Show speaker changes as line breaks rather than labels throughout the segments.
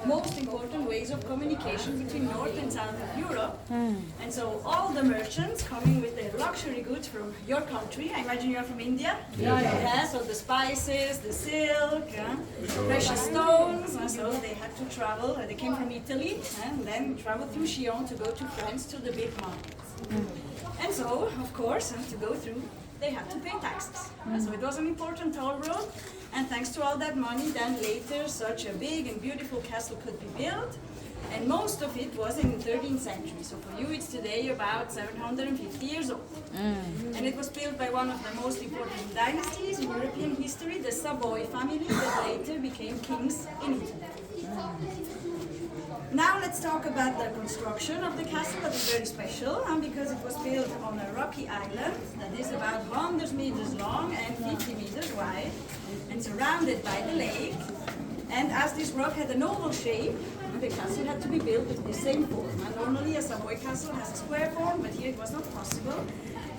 most important ways of communication between North and South of Europe. And so all the merchants coming with their luxury goods from your country, I imagine you're from India? Yeah, so the spices, the silk, precious stones, so they had to travel, they came from Italy and then traveled through Chillion to go to France to the big markets. And so, of course, to go through, they had to pay taxes. So it was an important toll road, and thanks to all that money, then later such a big and beautiful castle could be built, and most of it was in the 13th century. So for you, it's today about 750 years old. And it was built by one of the most important dynasties in European history, the Savoy family, that later became kings in Italy. Now let's talk about the construction of the castle. That is very special because it was built on a rocky island that is about 100 meters long and 50 meters wide and surrounded by the lake. And as this rock had an oval shape, the castle had to be built with the same form. And normally a Savoy castle has a square form, but here it was not possible.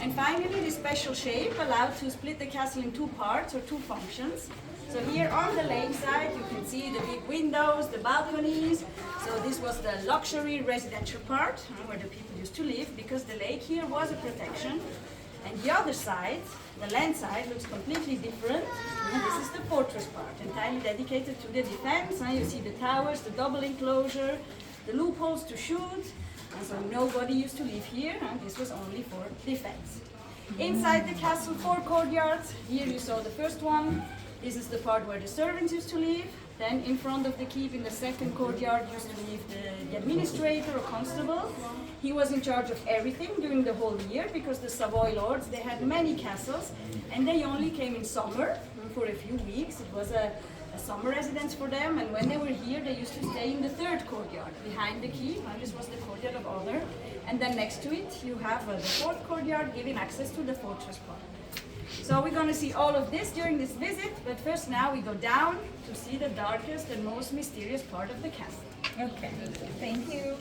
And finally, this special shape allowed to split the castle in two parts or two functions. So here on the lake side, you can see the big windows, the balconies. So this was the luxury residential part where the people used to live, because the lake here was a protection. And the other side, the land side, looks completely different. And this is the fortress part, entirely dedicated to the defense. You see the towers, the double enclosure, the loopholes to shoot. And so nobody used to live here, and this was only for defense. Inside the castle, 4 courtyards. Here you saw the first one. This is the part where the servants used to live. Then in front of the keep, in the second courtyard, used to live the administrator or constable. He was in charge of everything during the whole year, because the Savoy lords, they had many castles, and they only came in summer for a few weeks. It was a summer residence for them, and when they were here, they used to stay in the third courtyard behind the keep. And this was the courtyard of honor. And then next to it, you have the fourth courtyard giving access to the fortress part. So we're going to see all of this during this visit, but first now we go down to see the darkest and most mysterious part of the castle.
Okay, thank you.